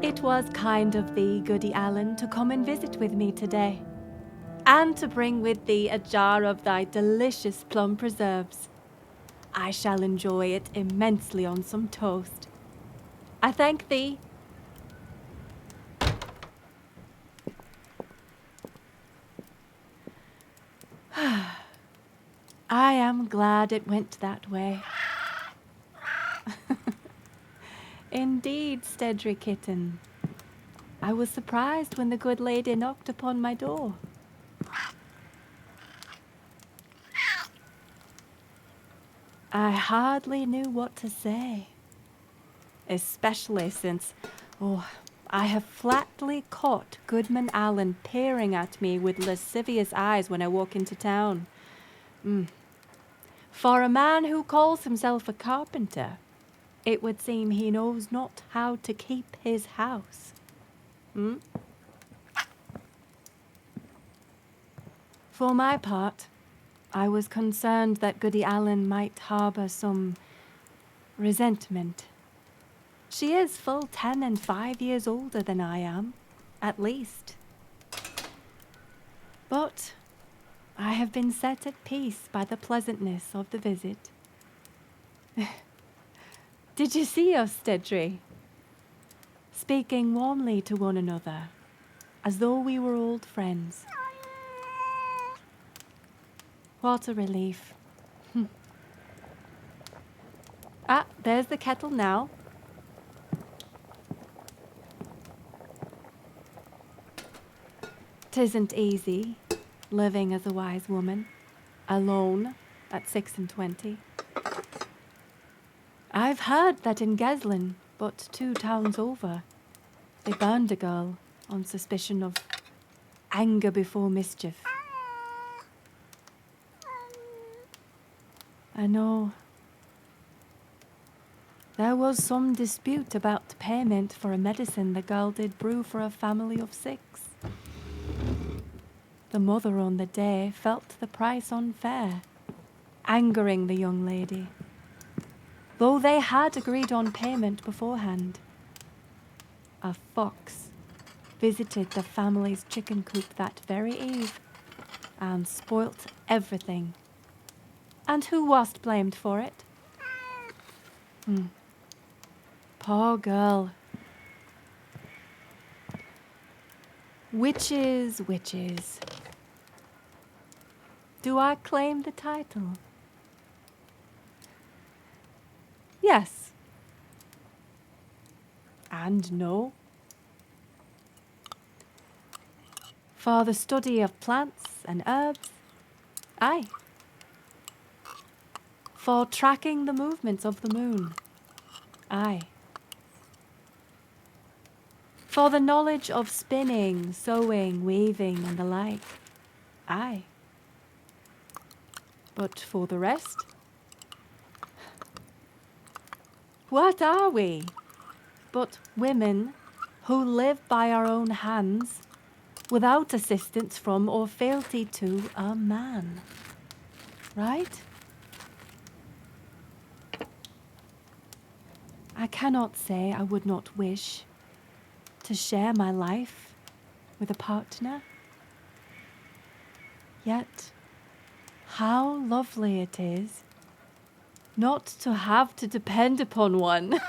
It was kind of thee, Goody Allen, to come and visit with me today, and to bring with thee a jar of thy delicious plum preserves. I shall enjoy it immensely on some toast. I thank thee. I am glad it went that way. Indeed, Stedry kitten. I was surprised when the good lady knocked upon my door. I hardly knew what to say, especially since, I have flatly caught Goodman Allen peering at me with lascivious eyes when I walk into town. For a man who calls himself a carpenter, it would seem he knows not how to keep his house. For my part, I was concerned that Goody Allen might harbour some resentment. She is full 10 and 5 years older than I am, at least. But I have been set at peace by the pleasantness of the visit. Did you see us, Stedry? Speaking warmly to one another, as though we were old friends. What a relief. There's the kettle now. 'Tisn't easy, living as a wise woman, alone at 26. I've heard that in Geslyn, but 2 towns over, they burned a girl on suspicion of anger before mischief. I know. There was some dispute about payment for a medicine the girl did brew for a family of 6. The mother on the day felt the price unfair, angering the young lady, though they had agreed on payment beforehand. A fox visited the family's chicken coop that very eve and spoilt everything. And who was't blamed for it? Poor girl. Witches, witches. Do I claim the title? Yes. And no. For the study of plants and herbs, aye. For tracking the movements of the moon, aye. For the knowledge of spinning, sewing, weaving, and the like, aye. But for the rest, what are we but women who live by our own hands, without assistance from or fealty to a man? Right? I cannot say I would not wish to share my life with a partner. Yet, how lovely it is not to have to depend upon one.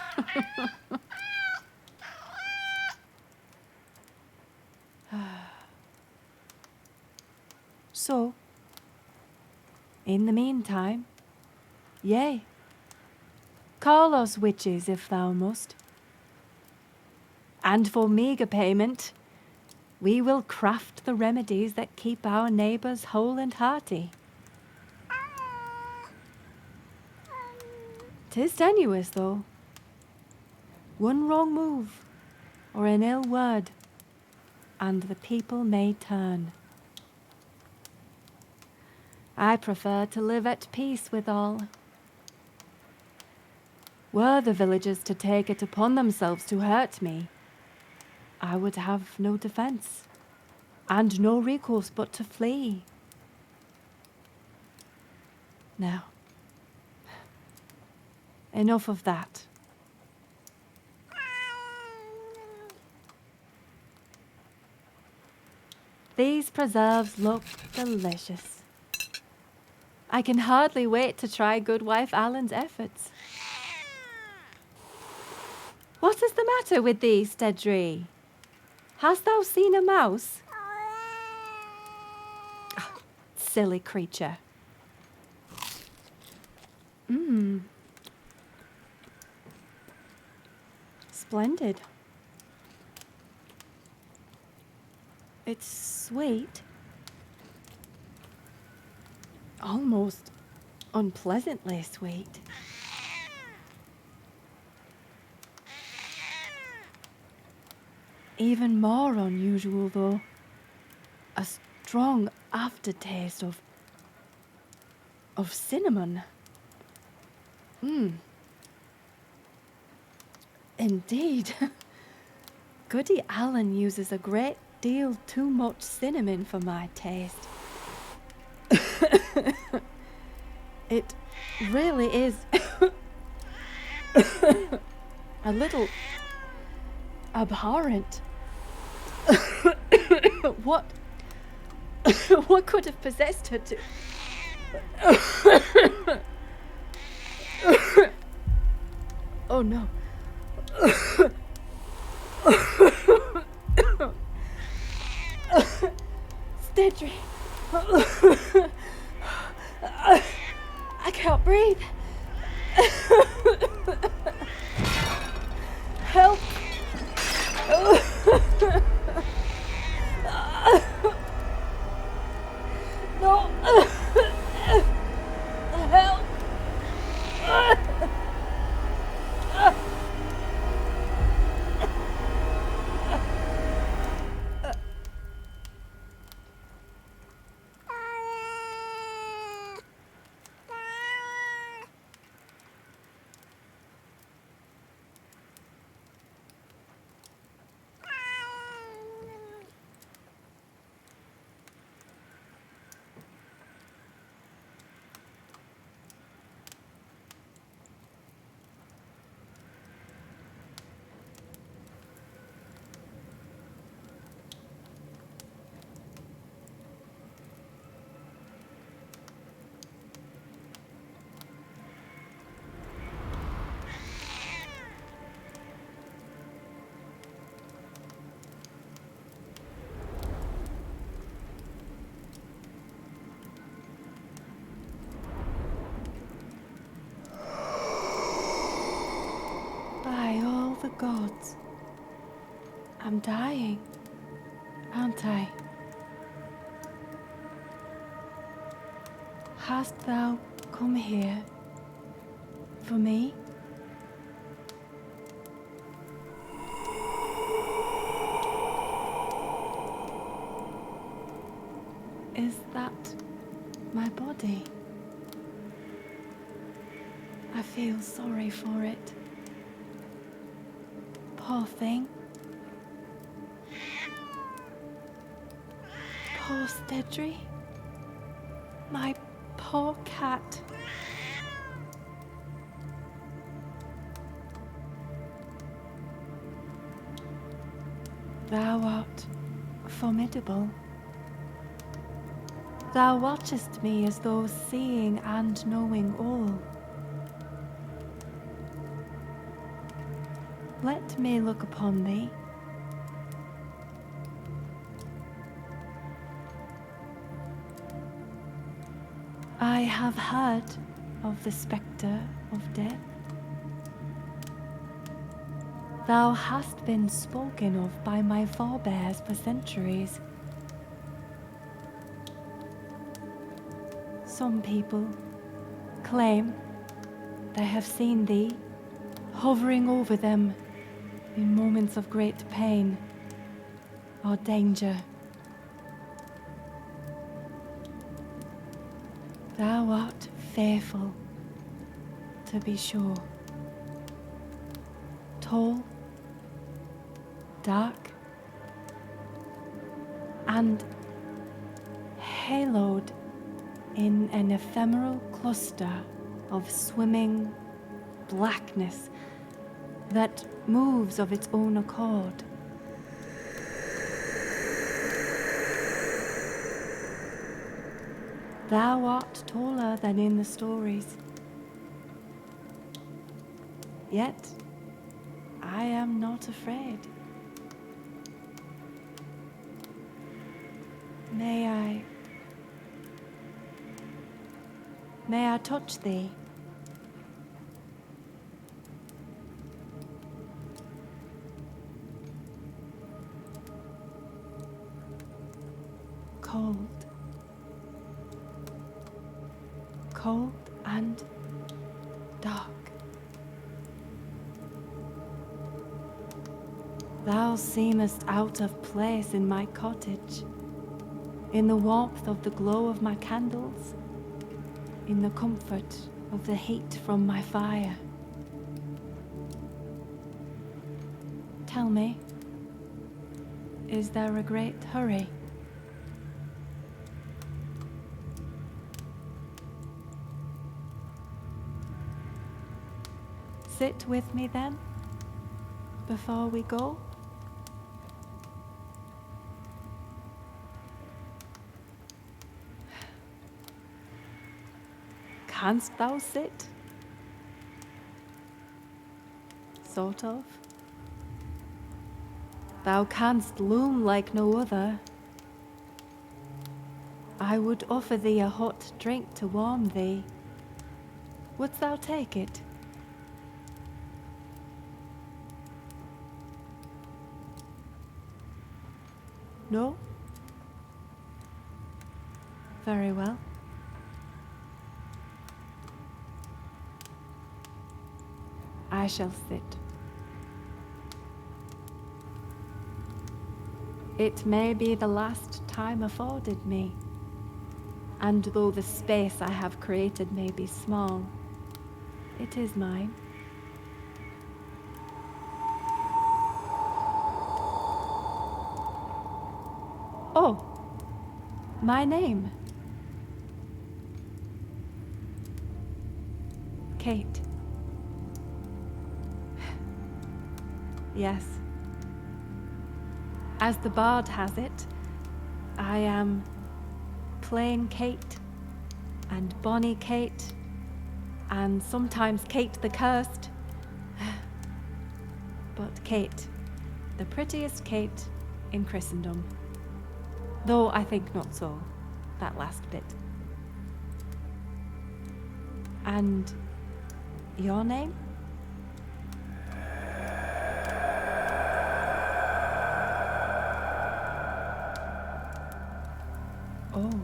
So, in the meantime, yea, call us witches if thou must. And for meagre payment, we will craft the remedies that keep our neighbours whole and hearty. 'Tis tenuous, though. One wrong move, or an ill word, and the people may turn. I prefer to live at peace with all. Were the villagers to take it upon themselves to hurt me, I would have no defence, and no recourse but to flee. Now, enough of that. These preserves look delicious. I can hardly wait to try Goodwife Allen's efforts. What is the matter with thee, Stedry? Hast thou seen a mouse? Oh, silly creature. Splendid. It's sweet. Almost unpleasantly sweet. Even more unusual, though, a strong aftertaste of cinnamon. Indeed. Goody Allen uses a great deal too much cinnamon for my taste. It really is a little abhorrent. What could have possessed her to... Oh no. Stedry. I can't breathe. Help. No. Help. By all the gods, I'm dying, aren't I? Hast thou come here for me? Is that my body? I feel sorry for it. Poor thing. Poor Stedry. My poor cat. Thou art formidable. Thou watchest me as though seeing and knowing all. Let me look upon thee. I have heard of the spectre of death. Thou hast been spoken of by my forebears for centuries. Some people claim they have seen thee hovering over them in moments of great pain or danger. Thou art fearful, to be sure. Tall, dark, and haloed in an ephemeral cluster of swimming blackness that moves of its own accord. Thou art taller than in the stories. Yet, I am not afraid. May I touch thee? Cold. Cold and dark. Thou seemest out of place in my cottage, in the warmth of the glow of my candles, in the comfort of the heat from my fire. Tell me, is there a great hurry? Sit with me then, before we go. Canst thou sit? Sort of. Thou canst loom like no other. I would offer thee a hot drink to warm thee. Wouldst thou take it? No? Very well. I shall sit. It may be the last time afforded me, and though the space I have created may be small, it is mine. Oh, my name. Kate. Yes. As the bard has it, I am plain Kate, and bonny Kate, and sometimes Kate the Cursed. But Kate, the prettiest Kate in Christendom. Though I think not so, that last bit. And your name? Oh,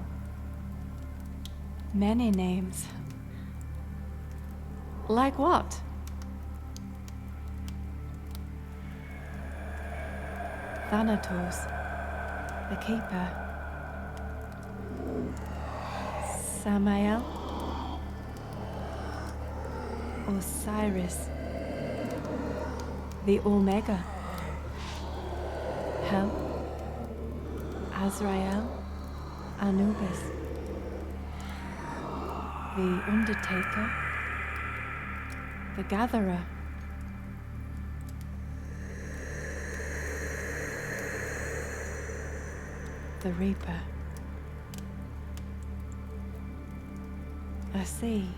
many names. Like what? Thanatos, the keeper. Samael. Osiris, the Omega. Hel. Azrael. Anubis, the Undertaker, the Gatherer, the Reaper. I see.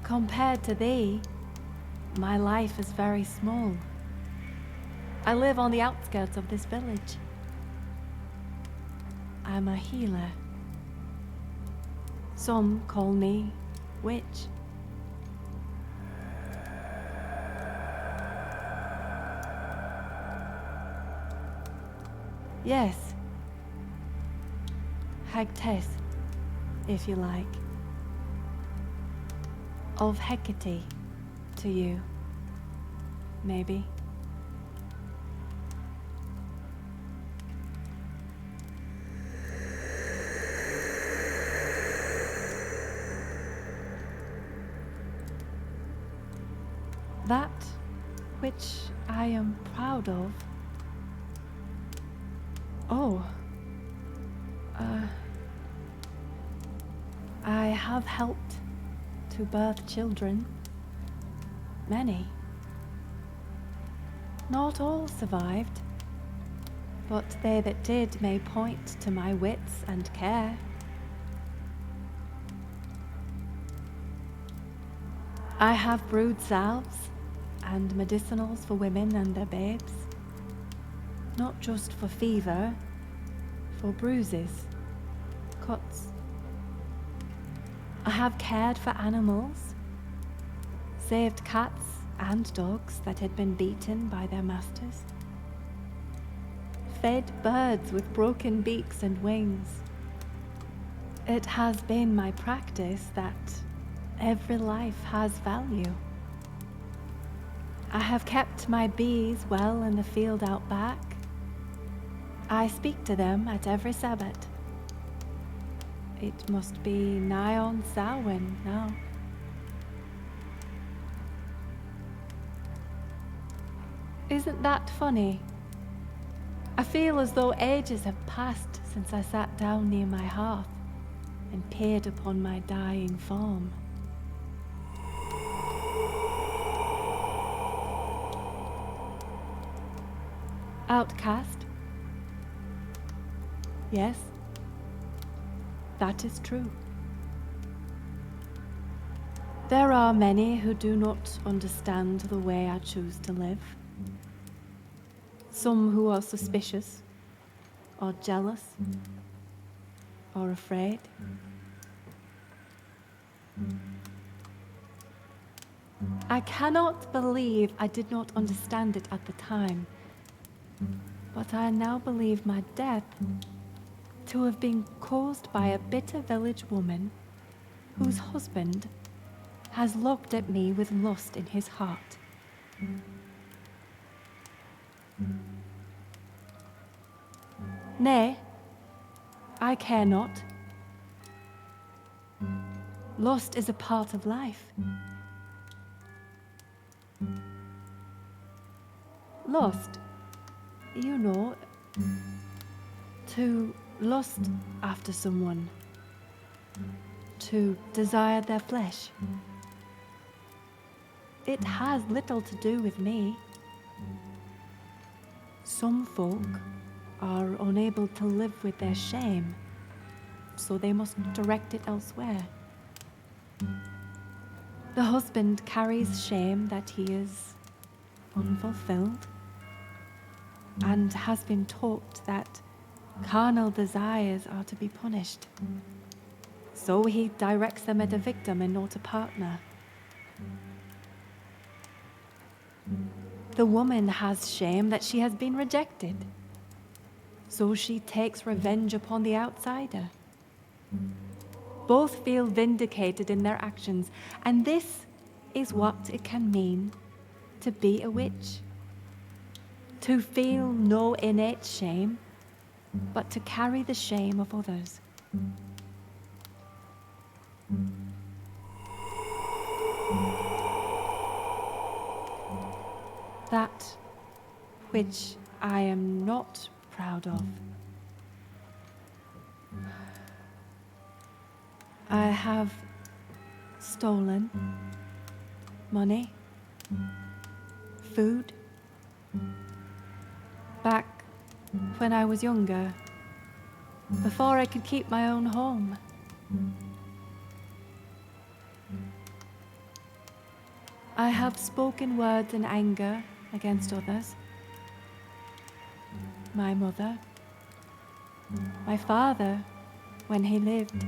Compared to thee, my life is very small. I live on the outskirts of this village. I'm a healer. Some call me witch. Yes. Hagtes, if you like. Of Hecate. To you, maybe. That which I am proud of. Oh, I have helped to birth children. Many. Not all survived, but they that did may point to my wits and care. I have brewed salves and medicinals for women and their babes, not just for fever, for bruises, cuts. I have cared for animals, saved cats and dogs that had been beaten by their masters, fed birds with broken beaks and wings. It has been my practice that every life has value. I have kept my bees well in the field out back. I speak to them at every Sabbath. It must be nigh on Samhain now. Isn't that funny? I feel as though ages have passed since I sat down near my hearth and peered upon my dying form. Outcast? Yes, that is true. There are many who do not understand the way I choose to live. Some who are suspicious, or jealous, or afraid. I cannot believe I did not understand it at the time, but I now believe my death to have been caused by a bitter village woman whose husband has looked at me with lust in his heart. Nay, I care not. Lust is a part of life. Lust, you know, to lust after someone, to desire their flesh. It has little to do with me. Some folk are unable to live with their shame, so they must direct it elsewhere. The husband carries shame that he is unfulfilled and has been taught that carnal desires are to be punished. So he directs them at a victim and not a partner. The woman has shame that she has been rejected. So she takes revenge upon the outsider. Both feel vindicated in their actions, and this is what it can mean to be a witch. To feel no innate shame, but to carry the shame of others. That which I am not proud of. I have stolen money, food, back when I was younger, before I could keep my own home. I have spoken words in anger against others. My mother, my father, when he lived.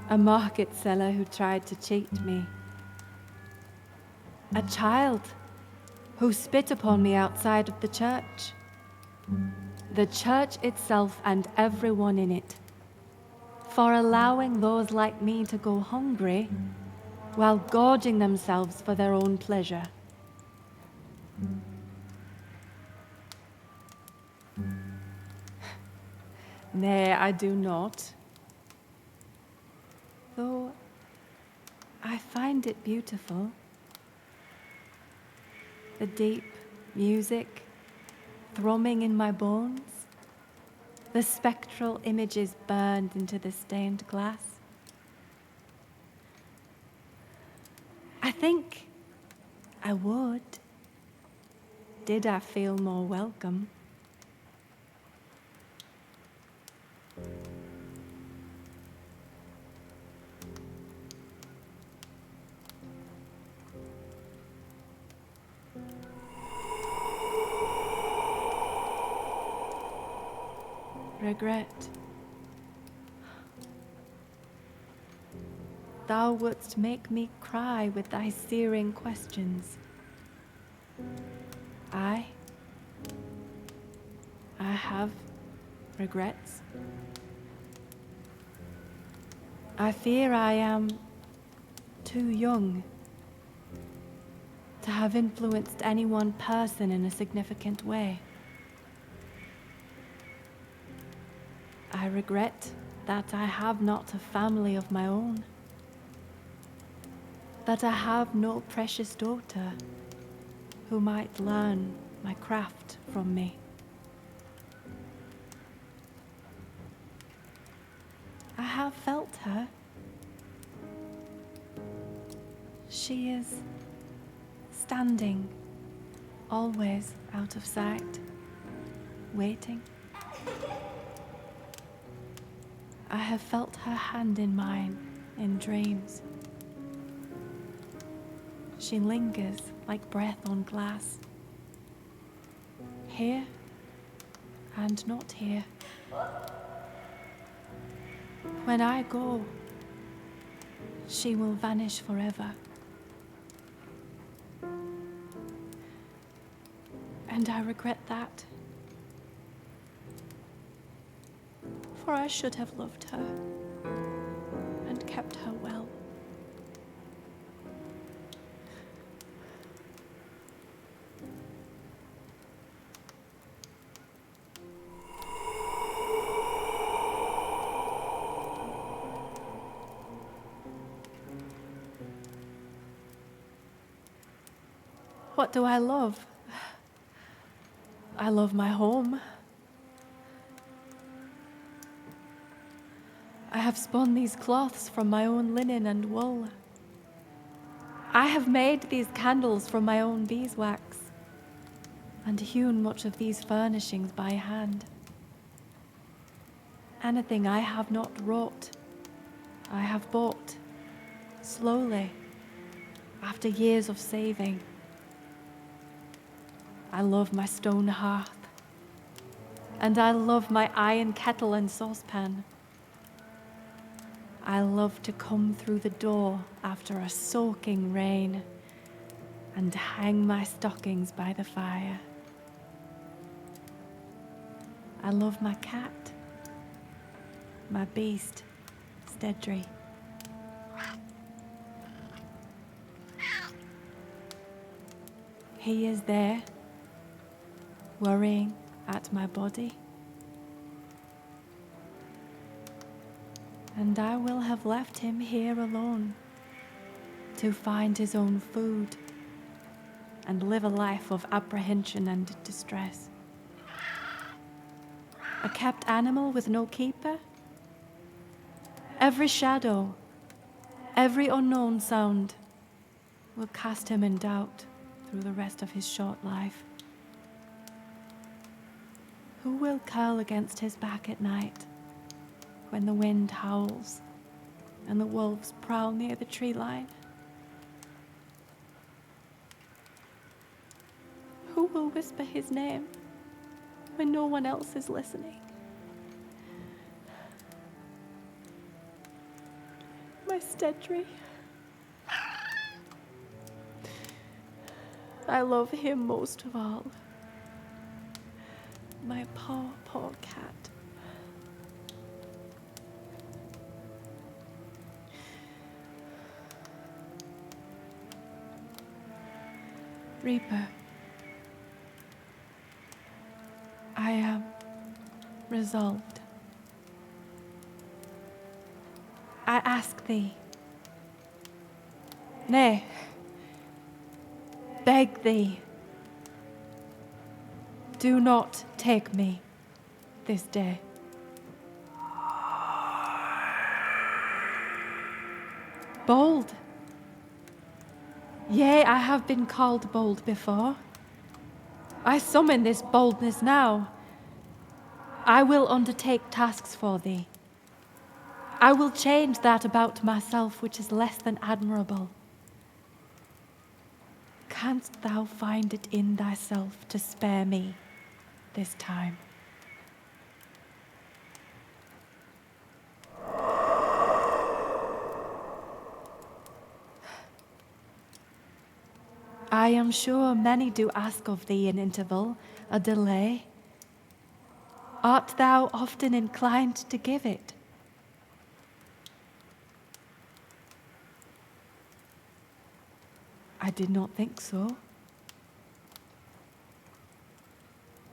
A market seller who tried to cheat me. A child who spit upon me outside of the church. The church itself and everyone in it, for allowing those like me to go hungry while gorging themselves for their own pleasure. Nay, I do not. Though I find it beautiful. The deep music thrumming in my bones, the spectral images burned into the stained glass. I think I would did I feel more welcome. Regret. Thou wouldst make me cry with thy searing questions. I have regrets. I fear I am too young to have influenced any one person in a significant way. I regret that I have not a family of my own, that I have no precious daughter who might learn my craft from me. I have felt her. She is standing, always out of sight, waiting. I have felt her hand in mine in dreams. She lingers like breath on glass, here and not here. When I go, she will vanish forever. And I regret that. For I should have loved her and kept her well. What do I love? I love my home. I have spun these cloths from my own linen and wool. I have made these candles from my own beeswax, and hewn much of these furnishings by hand. Anything I have not wrought, I have bought, slowly, after years of saving. I love my stone hearth, and I love my iron kettle and saucepan. I love to come through the door after a soaking rain and hang my stockings by the fire. I love my cat, my beast, Stedry. He is there, worrying at my body. And I will have left him here alone to find his own food and live a life of apprehension and distress. A kept animal with no keeper? Every shadow, every unknown sound will cast him in doubt through the rest of his short life. Who will curl against his back at night when the wind howls and the wolves prowl near the tree line? Who will whisper his name when no one else is listening? My Stedry. I love him most of all. My poor, poor cat. Reaper, I am resolved. I ask thee, nay, beg thee, do not take me this day. Bold. Yea, I have been called bold before. I summon this boldness now. I will undertake tasks for thee. I will change that about myself which is less than admirable. Canst thou find it in thyself to spare me this time? I am sure many do ask of thee an interval, a delay. Art thou often inclined to give it? I did not think so.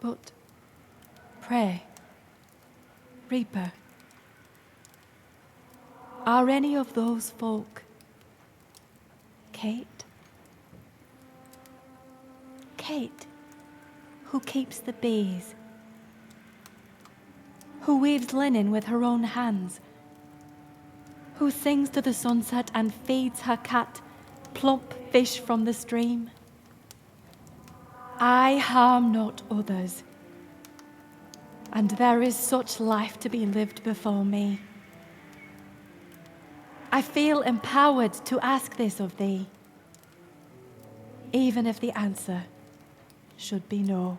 But, pray, Reaper, are any of those folk Kate? Kate, who keeps the bees, who weaves linen with her own hands, who sings to the sunset and feeds her cat plump fish from the stream. I harm not others, and there is such life to be lived before me. I feel empowered to ask this of thee, even if the answer should be no.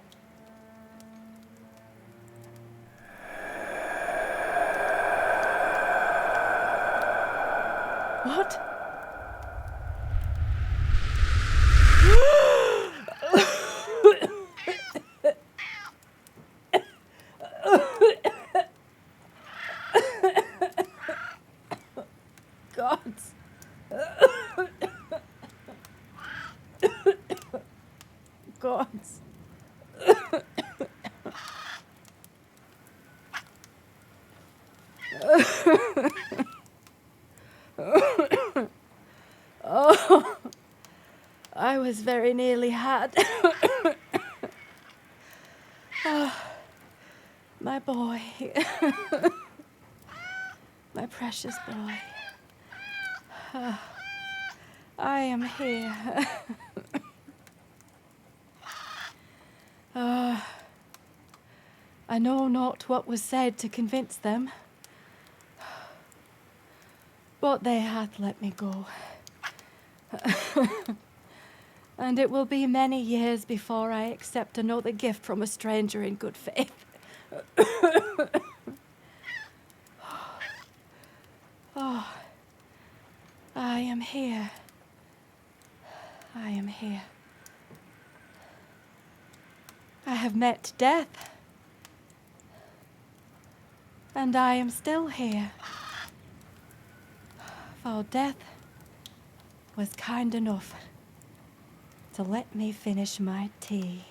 What? Gods. Gods. Oh, I was very nearly had. Oh, my boy. My precious boy. I am here. I know not what was said to convince them, but they hath let me go. And it will be many years before I accept another gift from a stranger in good faith. Oh, I am here. I am here. I have met death. And I am still here. For death was kind enough to let me finish my tea.